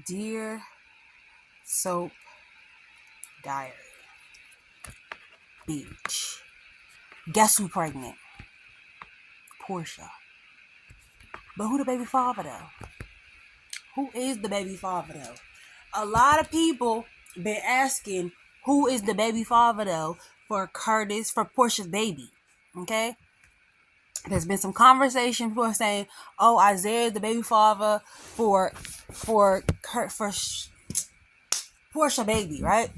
Dear Soap Diary Beach. Guess who pregnant? Portia. But who the baby father though? Who is the baby father though? A lot of people been asking who is the baby father though for Portia's baby. Okay? There's been some conversation. People are saying, "Oh, Isaiah is the baby father for Portia baby, right?"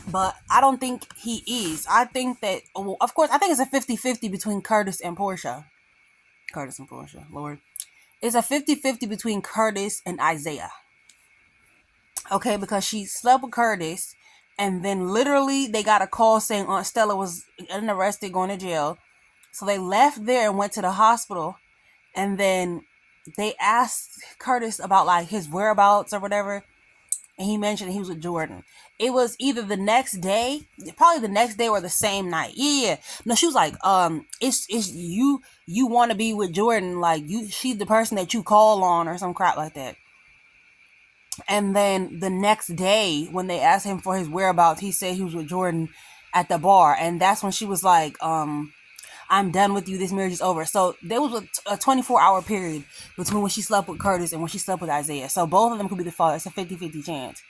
But I don't think he is. I think that, well, of course, I think it's a 50-50 between Curtis and Portia. Curtis and Portia, Lord. It's a 50-50 between Curtis and Isaiah. Okay, because she slept with Curtis, and then literally they got a call saying Aunt Stella was arrested, going to jail. So they left there and went to the hospital, and then they asked Curtis about like his whereabouts or whatever, and he mentioned he was with Jordan. It was either the next day, probably the next day or the same night. Yeah. No, she was like, it's you want to be with Jordan, like she's the person that you call on or some crap like that. And then the next day, when they asked him for his whereabouts, he said he was with Jordan at the bar, and that's when she was like, I'm done with you. This marriage is over. So there was a 24-hour period between when she slept with Curtis and when she slept with Isaiah. So both of them could be the father. It's a 50-50 chance.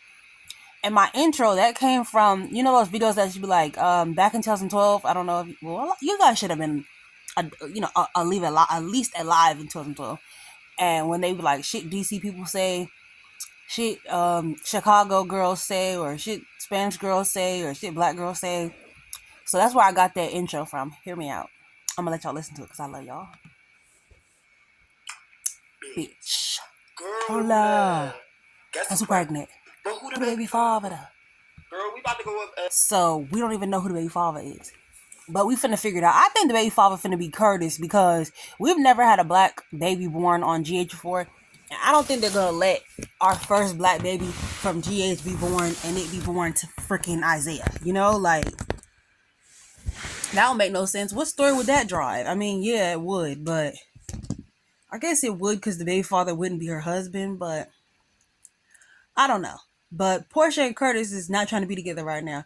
And my intro, that came from, those videos that should be like, back in 2012. I don't know if, well, you guys should have been, at least alive in 2012. And when they were like, shit DC people say, shit Chicago girls say, or shit Spanish girls say, or shit black girls say. So that's where I got that intro from. Hear me out. I'm gonna let y'all listen to it because I love y'all. Bitch. Hola. Guess who pregnant? But who the baby father? Girl, we about to go up. So we don't even know who the baby father is. But we finna figure it out. I think the baby father finna be Curtis because we've never had a black baby born on GH before. And I don't think they're gonna let our first black baby from GH be born and it be born to freaking Isaiah. Like, that don't make no sense. What story would that drive? I mean, yeah, it would, but I guess it would because the baby father wouldn't be her husband, but I don't know. But Portia and Curtis is not trying to be together right now.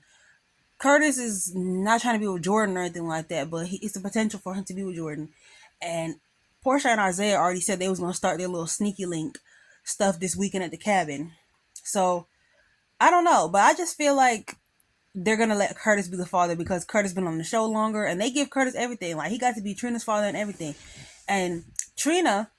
Curtis is not trying to be with Jordan or anything like that, but it's the potential for him to be with Jordan. And Portia and Isaiah already said they was going to start their little sneaky link stuff this weekend at the cabin. So, I don't know, but I just feel like they're going to let Curtis be the father because Curtis been on the show longer, and they give Curtis everything. Like, he got to be Trina's father and everything. And Trina,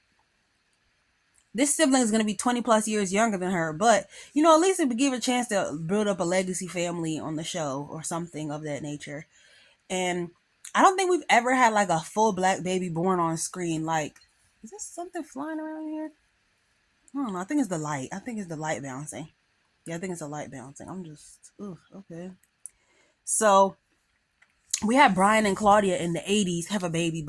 this sibling is going to be 20 plus years younger than her, but at least it would give her a chance to build up a legacy family on the show or something of that nature. And I don't think we've ever had like a full black baby born on screen. Like, is there something flying around here? I don't know. I think it's the light. I think it's the light bouncing. Yeah, I think it's the light bouncing. I'm just, okay. So we had Brian and Claudia in the 80s have a baby,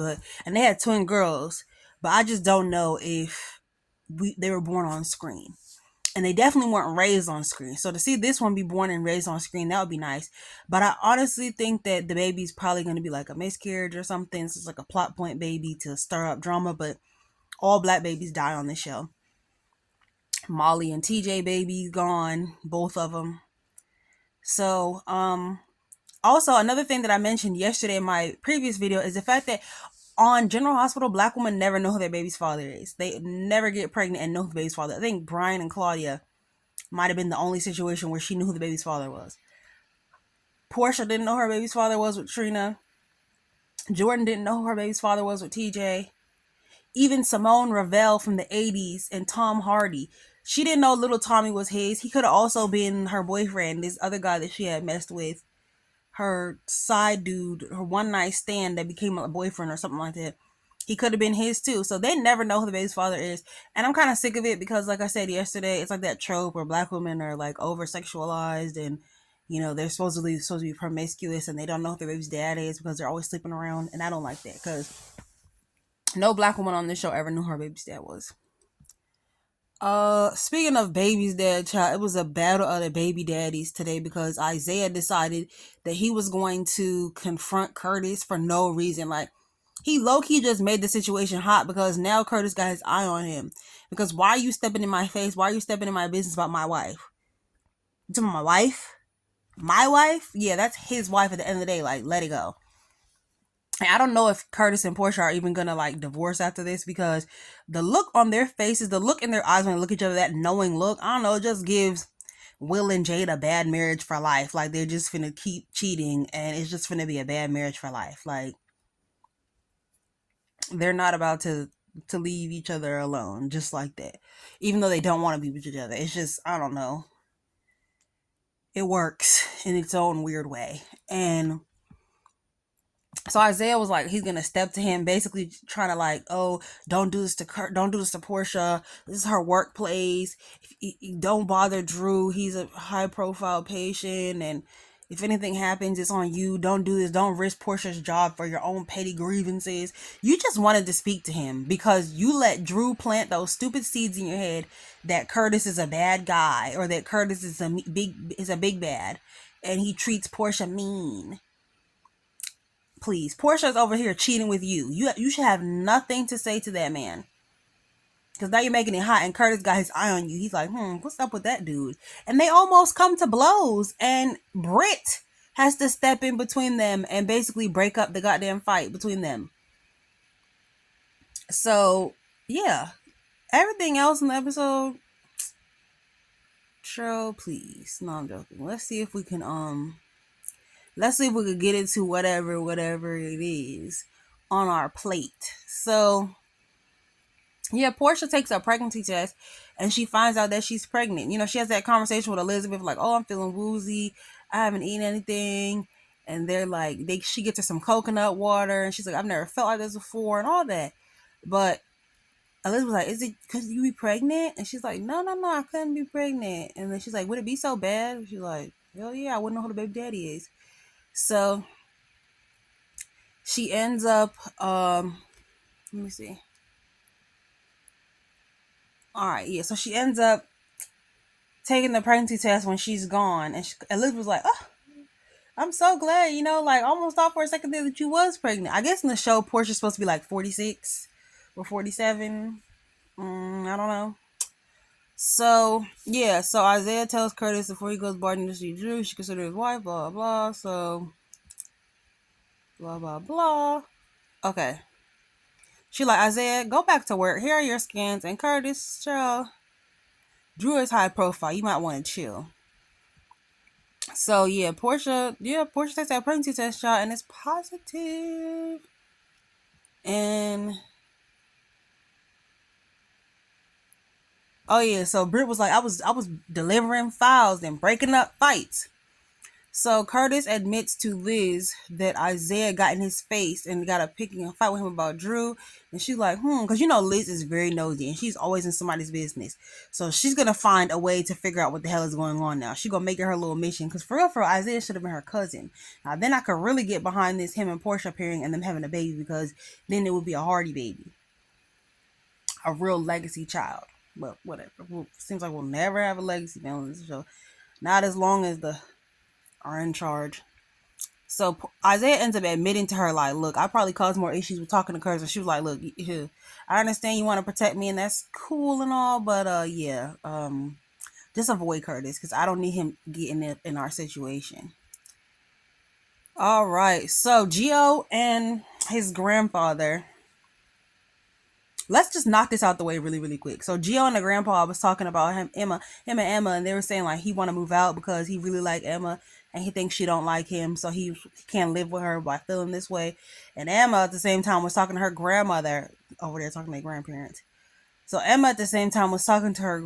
and they had twin girls, but I just don't know if they were born on screen. And they definitely weren't raised on screen. So to see this one be born and raised on screen, that would be nice. But I honestly think that the baby's probably going to be like a miscarriage or something. So it's like a plot point baby to stir up drama. But all black babies die on this show. Molly and TJ baby gone, both of them. So also another thing that I mentioned yesterday in my previous video is the fact that on General Hospital, black women never know who their baby's father is. They never get pregnant and know who the baby's father. I think Brian and Claudia might have been the only situation where she knew who the baby's father was. Portia didn't know who her baby's father was with Trina. Jordan didn't know who her baby's father was with TJ. Even Simone Ravel from the 80s and Tom Hardy, she didn't know little Tommy was his. He could have also been her boyfriend, this other guy that she had messed with. Her side dude, her one night stand that became a boyfriend or something like that. He could have been his too. So they never know who the baby's father is. And I'm kind of sick of it because, like I said yesterday, it's like that trope where black women are like over sexualized and, they're supposed to be promiscuous and they don't know who their baby's dad is because they're always sleeping around. And I don't like that because no black woman on this show ever knew who her baby's dad was. Speaking of baby's dad, child, it was a battle of the baby daddies today because Isaiah decided that he was going to confront Curtis for no reason. Like, He low-key just made the situation hot because now Curtis got his eye on him. Because why are you stepping in my face? Why are you stepping in my business about my wife? You talking about my wife? My wife? Yeah, that's his wife at the end of the day. Like, let it go. And I don't know if Curtis and Portia are even gonna like divorce after this, because the look on their faces, the look in their eyes when they look at each other, that knowing look, I don't know, it just gives Will and Jade a bad marriage for life. Like, they're just finna keep cheating and it's just finna be a bad marriage for life. Like, they're not about to leave each other alone just like that, even though they don't want to be with each other. It's just, I don't know, it works in its own weird way. And so Isaiah was like, he's gonna step to him, basically trying to like, oh, don't do this to don't do this to Portia. This is her workplace. Don't bother Drew. He's a high profile patient, and if anything happens, it's on you. Don't do this. Don't risk Portia's job for your own petty grievances. You just wanted to speak to him because you let Drew plant those stupid seeds in your head that Curtis is a bad guy, or that Curtis is a big bad, and he treats Portia mean. Please, Portia's over here cheating with you. You should have nothing to say to that man. Because now you're making it hot, and Curtis got his eye on you. He's like, what's up with that dude? And they almost come to blows, and Britt has to step in between them and basically break up the goddamn fight between them. So, yeah. Everything else in the episode, Cheryl, please. No, I'm joking. Let's see if we can get into whatever it is on our plate. So, yeah, Portia takes a pregnancy test and she finds out that she's pregnant. You know, she has that conversation with Elizabeth, like, oh, I'm feeling woozy. I haven't eaten anything. And they're like, she gets her some coconut water, and she's like, I've never felt like this before, and all that. But Elizabeth's like, is it because you be pregnant? And she's like, no, I couldn't be pregnant. And then she's like, would it be so bad? And she's like, hell yeah, I wouldn't know who the baby daddy is. So she ends up, let me see. All right, yeah. So she ends up taking the pregnancy test when she's gone, and Elizabeth was like, "Oh, I'm so glad, like almost thought for a second there that you was pregnant." I guess in the show, Portia's supposed to be like 46 or 47. I don't know. So yeah, so Isaiah tells Curtis before he goes barging to see Drew, she considers his wife. Blah blah. So blah blah blah. Okay. She like, Isaiah, go back to work. Here are your scans. And Curtis, chill. Drew is high profile. You might want to chill. So yeah, Portia takes that pregnancy test shot and it's positive. And oh yeah, so Britt was like, I was delivering files and breaking up fights. So Curtis admits to Liz that Isaiah got in his face and got picking a fight with him about Drew. And she's like, because Liz is very nosy and she's always in somebody's business. So she's going to find a way to figure out what the hell is going on now. She's going to make it her little mission. Because for real, Isaiah should have been her cousin. Now then I could really get behind this, him and Portia appearing and them having a baby, because then it would be a Hardy baby. A real legacy child. But whatever. Seems like we'll never have a legacy family on this show. Not as long as the are in charge. So Isaiah ends up admitting to her, like, look, I probably caused more issues with talking to Curtis. And she was like, look, I understand you want to protect me and that's cool and all, but just avoid Curtis because I don't need him getting it in our situation. All right, so Gio and his grandfather, let's just knock this out the way really, really quick. So Gio and the grandpa was talking about him and Emma, and they were saying like he want to move out because he really like Emma and he thinks she don't like him, so he can't live with her by feeling this way. And Emma at the same time was talking to her grandmother over there, talking to their grandparents. So Emma at the same time was talking to her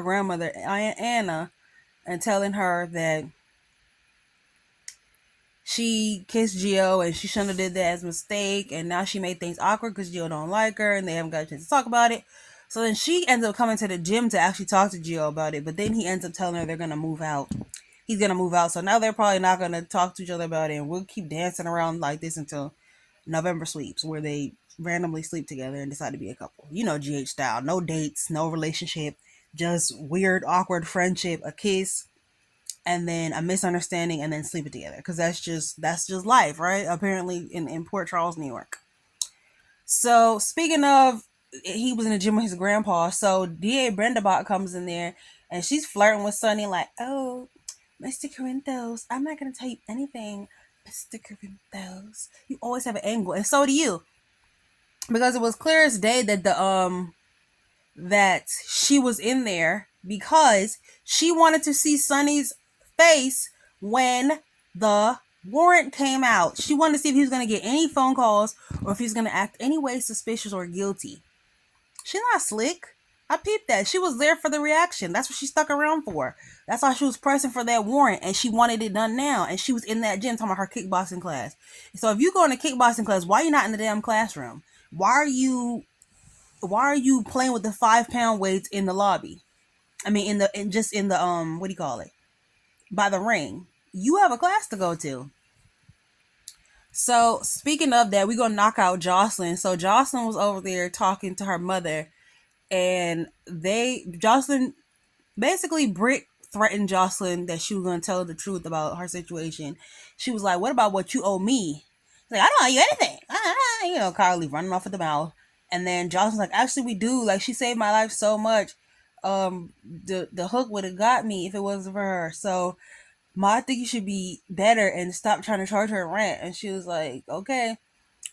grandmother Anna and telling her that she kissed Gio and she shouldn't have did that as a mistake, and now she made things awkward because Gio don't like her and they haven't got a chance to talk about it. So then she ends up coming to the gym to actually talk to Gio about it, but then he ends up telling her they're gonna move out. He's gonna move out, so now they're probably not gonna talk to each other about it, and we'll keep dancing around like this until November sleeps, where they randomly sleep together and decide to be a couple. GH style. No dates, no relationship, just weird, awkward friendship, a kiss, and then a misunderstanding, and then sleeping together, because that's just life, right? Apparently in Port Charles, New York. So speaking of, he was in the gym with his grandpa. So DA Brendabot comes in there and she's flirting with Sonny like, oh, Mr. Corinthos, I'm not gonna tell you anything, Mr. Corinthos. You always have an angle, and so do you. Because it was clear as day that that she was in there because she wanted to see Sonny's face when the warrant came out. She wanted to see if he was going to get any phone calls or if he was going to act any way suspicious or guilty. She's not slick. I peeped that. She was there for the reaction. That's what she stuck around for. That's why she was pressing for that warrant, and she wanted it done now. And she was in that gym talking about her kickboxing class. So if you go in a kickboxing class, why are you not in the damn classroom? Why are you playing with the 5-pound weights in the lobby? I mean, in the what do you call it? By the ring. You have a class to go to. So speaking of that, we're gonna knock out Jocelyn. So Jocelyn was over there talking to her mother, and Jocelyn, basically Britt threatened Jocelyn that she was gonna tell her the truth about her situation. She was like, "What about what you owe me?" Like, "I don't owe you anything." Carly running off at the mouth. And then Jocelyn's like, "Actually, we do. Like, she saved my life so much. The hook would have got me if it wasn't for her. So, Ma, I think you should be better and stop trying to charge her rent." And she was like, "Okay."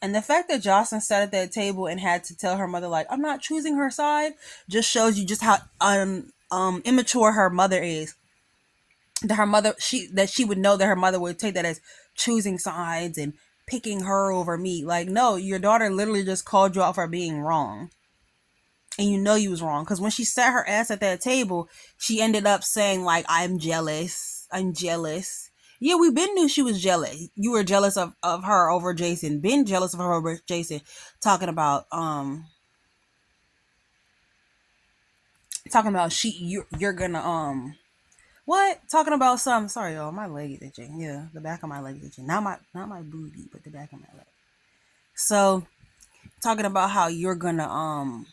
And the fact that Jocelyn sat at that table and had to tell her mother, like, "I'm not choosing her side," just shows you just how immature her mother is. That she would know that her mother would take that as choosing sides and picking her over me. Like, no, your daughter literally just called you out for being wrong. And you know you was wrong. Because when she sat her ass at that table, she ended up saying, like, I'm jealous. Yeah, we been knew she was jealous. You were jealous of her over Jason. Been jealous of her over Jason. Talking about you're gonna what? Talking about some, sorry y'all, my leg is itching. Yeah, the back of my leg is itching. Not my booty, but the back of my leg. So talking about how you're gonna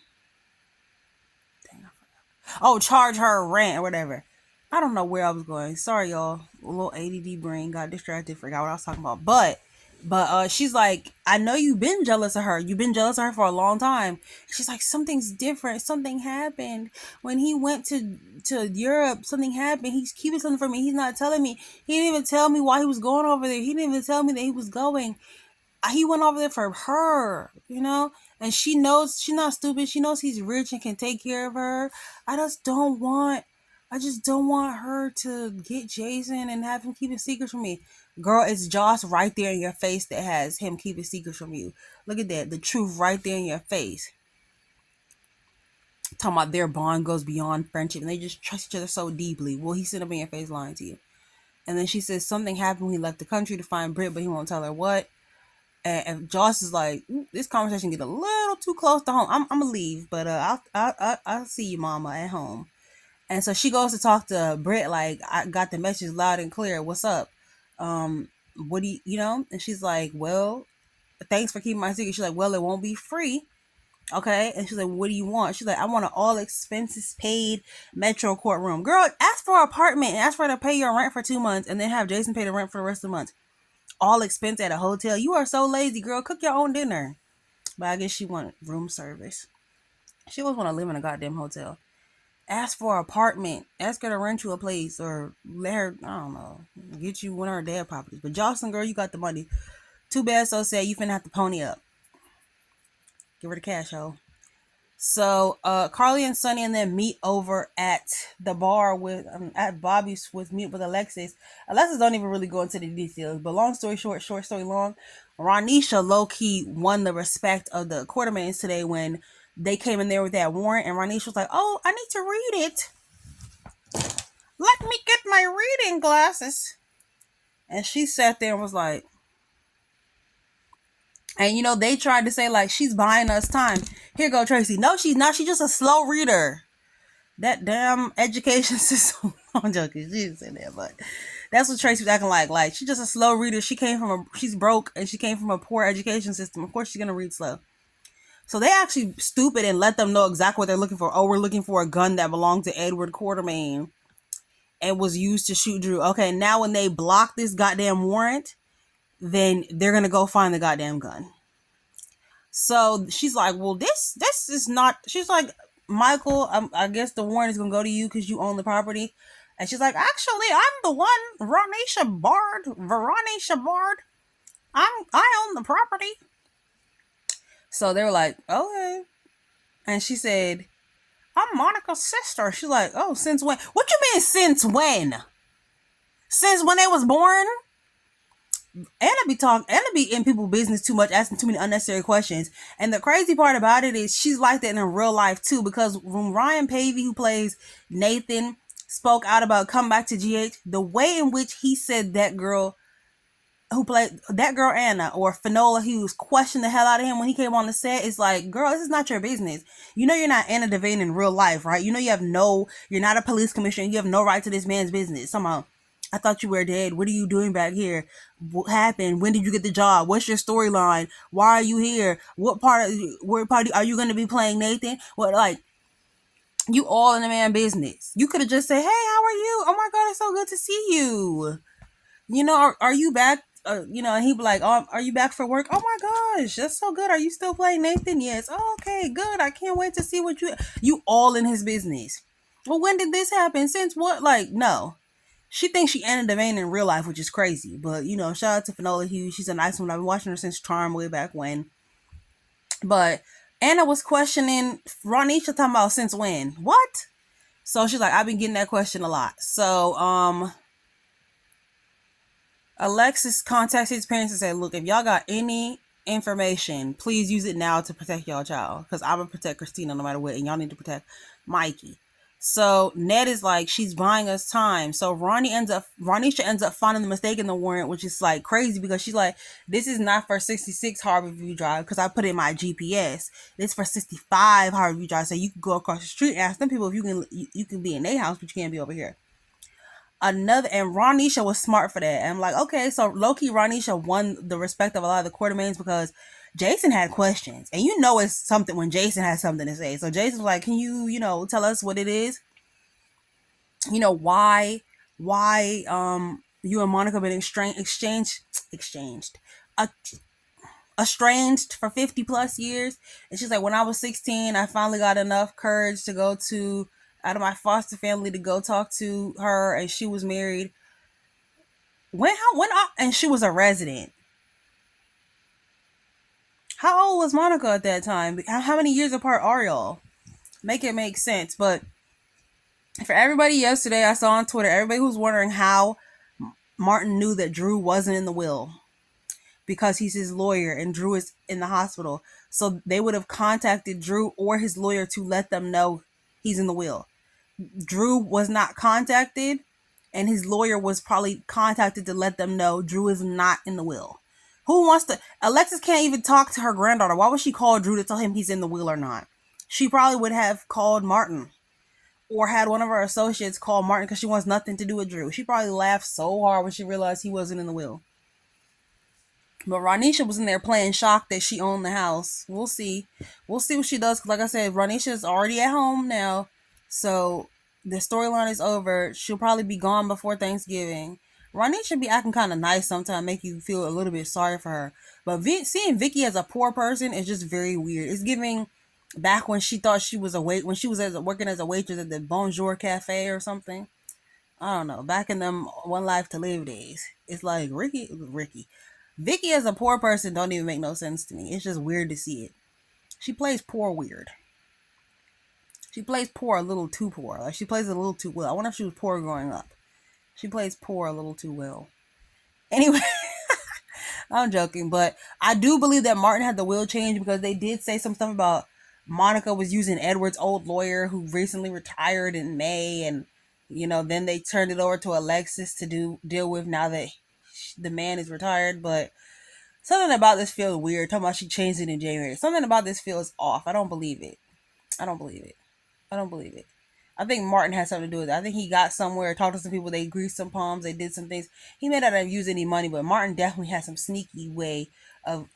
charge her rent or whatever. I don't know where I was going. Sorry, y'all. A little ADD brain got distracted. Forgot what I was talking about. But she's like, I know you've been jealous of her. You've been jealous of her for a long time. She's like, something's different. Something happened when he went to Europe. Something happened. He's keeping something from me. He's not telling me. He didn't even tell me why he was going over there. He didn't even tell me that he was going. He went over there for her, and she knows she's not stupid. She knows he's rich and can take care of her. I just don't want her to get Jason and have him keeping secrets from me. Girl, it's Joss right there in your face that has him keeping secrets from you. Look at that. The truth right there in your face. Talking about their bond goes beyond friendship and they just trust each other so deeply. Well, he's sitting up in your face lying to you. And then she says something happened when he left the country to find Britt, but he won't tell her what. And Joss is like, this conversation get a little too close to home. I'm gonna leave, but I'll see you, Mama, at home. And so she goes to talk to Britt, like, I got the message loud and clear. What's up? What do you know? And she's like, well, thanks for keeping my secret. She's like, well, it won't be free. Okay. And she's like, what do you want? She's like, I want an all expenses paid Metro courtroom. Girl, ask for an apartment and ask for her to pay your rent for 2 months and then have Jason pay the rent for the rest of the month. All expense at a hotel. You are so lazy, girl. Cook your own dinner. But I guess she wanted room service. She always want to live in a goddamn hotel. Ask for an apartment. Ask her to rent you a place or let her, I don't know, get you one of her dad properties. But Jocelyn, girl, you got the money. Too bad, so sad. You finna have to pony up. Give her the cash, ho. So Carly and Sonny and them meet over at the bar at Bobby's with Alexis. Alexis don't even really go into the details, but long story short story long, Ronisha low-key won the respect of the Quartermains today when they came in there with that warrant, and Ronisha was like, oh, I need to read it. Let me get my reading glasses. And she sat there and was like, and they tried to say, like, she's buying us time. Here go Tracy. No, she's not. She's just a slow reader. That damn education system. I'm joking. She didn't say that, but that's what Tracy was acting like. Like, she's just a slow reader. She's broke and she came from a poor education system. Of course she's gonna read slow. So they actually stupid and let them know exactly what they're looking for. Oh, we're looking for a gun that belonged to Edward Quartermain and was used to shoot Drew. Okay, now when they block this goddamn warrant, then they're gonna go find the goddamn gun. So she's like, well, this is not. She's like, Michael, I guess the warrant is gonna go to you because you own the property. And she's like, actually, I'm the one, Veronisha Bard. I own the property. So they were like, okay. And she said, I'm Monica's sister. She's like, oh, since when? What you mean, since when? Since when they was born? Anna be in people's business too much, asking too many unnecessary questions. And the crazy part about it is she's like that in real life too, because when Ryan Pavey, who plays Nathan, spoke out about come back to GH, the way in which he said that girl who played that girl Anna or Finola Hughes questioned the hell out of him when he came on the set is like, girl, this is not your business. You know you're not Anna Devane in real life, right? You know you're not a police commissioner. You have no right to this man's business. Somehow, I thought you were dead. What are you doing back here? What happened? When did you get the job? What's your storyline? Why are you here? What party are you going to be playing, Nathan? What, like, you all in the man business. You could have just said, hey, how are you? Oh my God, it's so good to see you. You know, are you back? And he'd be like, oh, are you back for work? Oh my gosh, that's so good. Are you still playing Nathan? Yes. Oh, okay, good. I can't wait to see what you all in his business. Well, when did this happen? Since what? Like, no. She thinks she Anna Devane in real life, which is crazy. But, shout out to Finola Hughes. She's a nice one. I've been watching her since Charm way back when. But Anna was questioning Ronisha, talking about since when? What? So she's like, I've been getting that question a lot. So, Alexis contacts his parents and said, look, if y'all got any information, please use it now to protect y'all child. Because I'm going to protect Christina no matter what. And y'all need to protect Mikey. So Ned is like, she's buying us time. So Ronisha ends up finding the mistake in the warrant, which is like crazy because she's like, this is not for 66 Harborview Drive because I put in my GPS. It's for 65 Harborview Drive. So you can go across the street and ask them people if you can be in their house, but you can't be over here. And Ronisha was smart for that. And I'm like, okay, so low-key Ronisha won the respect of a lot of the Quartermains because Jason had questions. And it's something when Jason has something to say. So Jason's like, can you, tell us what it is? Why you and Monica been estranged for 50 plus years. And she's like, when I was 16, I finally got enough courage to go out of my foster family to go talk to her, and she was married. And she was a resident. How old was Monica at that time? How many years apart are y'all? Make it make sense. But for everybody yesterday, I saw on Twitter, everybody who's wondering how Martin knew that Drew wasn't in the will because he's his lawyer and Drew is in the hospital. So they would have contacted Drew or his lawyer to let them know he's in the will. Drew was not contacted, and his lawyer was probably contacted to let them know Drew is not in the will. Who wants to? Alexis can't even talk to her granddaughter. Why would she call Drew to tell him he's in the will or not? She probably would have called Martin or had one of her associates call Martin because she wants nothing to do with Drew. She probably laughed so hard when she realized he wasn't in the will. But Ronisha was in there playing shocked that she owned the house. We'll see. We'll see what she does. Because like I said, Ronisha's already at home now. So the storyline is over. She'll probably be gone before Thanksgiving. Ronisha be acting kind of nice sometimes, make you feel a little bit sorry for her. But seeing Vicky as a poor person is just very weird. It's giving back when she thought she was when she was working as a waitress at the Bonjour Cafe or something. I don't know. Back in them One Life to Live days. It's like Ricky. Vicky as a poor person don't even make no sense to me. It's just weird to see it. She plays poor weird. She plays poor a little too poor. Like she plays a little too well. I wonder if she was poor growing up. She plays poor a little too well. Anyway, I'm joking, but I do believe that Martin had the will change because they did say some stuff about Monica was using Edward's old lawyer who recently retired in May, and then they turned it over to Alexis to deal with now that the man is retired. But something about this feels weird. Talking about she changed it in January. Something about this feels off. I don't believe it. I don't believe it. I think Martin had something to do with it. I think he got somewhere, talked to some people, they greased some palms, they did some things. He may not have used any money, but Martin definitely had some sneaky way of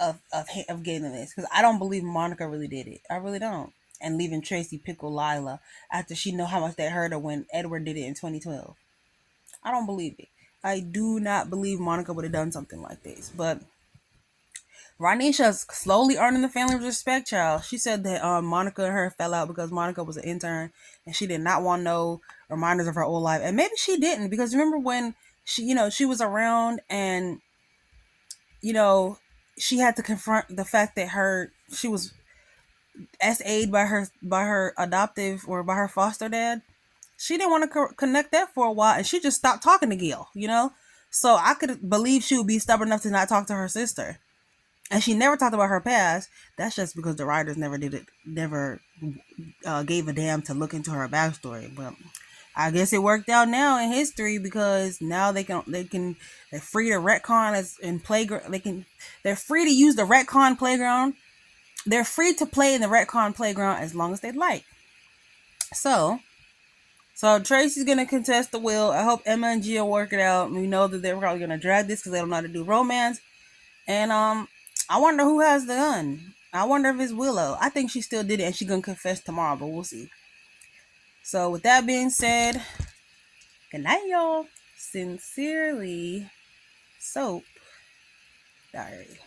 getting this. Because I don't believe Monica really did it. I really don't. And leaving Tracy pickle Lila after she know how much that hurt her when Edward did it in 2012. I don't believe it. I do not believe Monica would have done something like this. But Ronisha's slowly earning the family's respect, child. She said that Monica and her fell out because Monica was an intern and she did not want no reminders of her old life. And maybe she didn't, because remember when she was around and, she had to confront the fact that she was SA'd by her adoptive or by her foster dad. She didn't want to connect that for a while, and she just stopped talking to Gil, So I could believe she would be stubborn enough to not talk to her sister. And she never talked about her past. That's just because the writers never gave a damn to look into her backstory. But I guess it worked out now in history, because now they're free to retcon as in playground. They're free to use the retcon playground. They're free to play in the retcon playground as long as they'd like. So Tracy's gonna contest the will. I hope Emma and Gia work it out. We know that they're probably gonna drag this because they don't know how to do romance. And I wonder who has the gun. I wonder if it's Willow. I think she still did it and she's gonna confess tomorrow, but we'll see. So with that being said, good night, y'all. Sincerely, Soap Diary.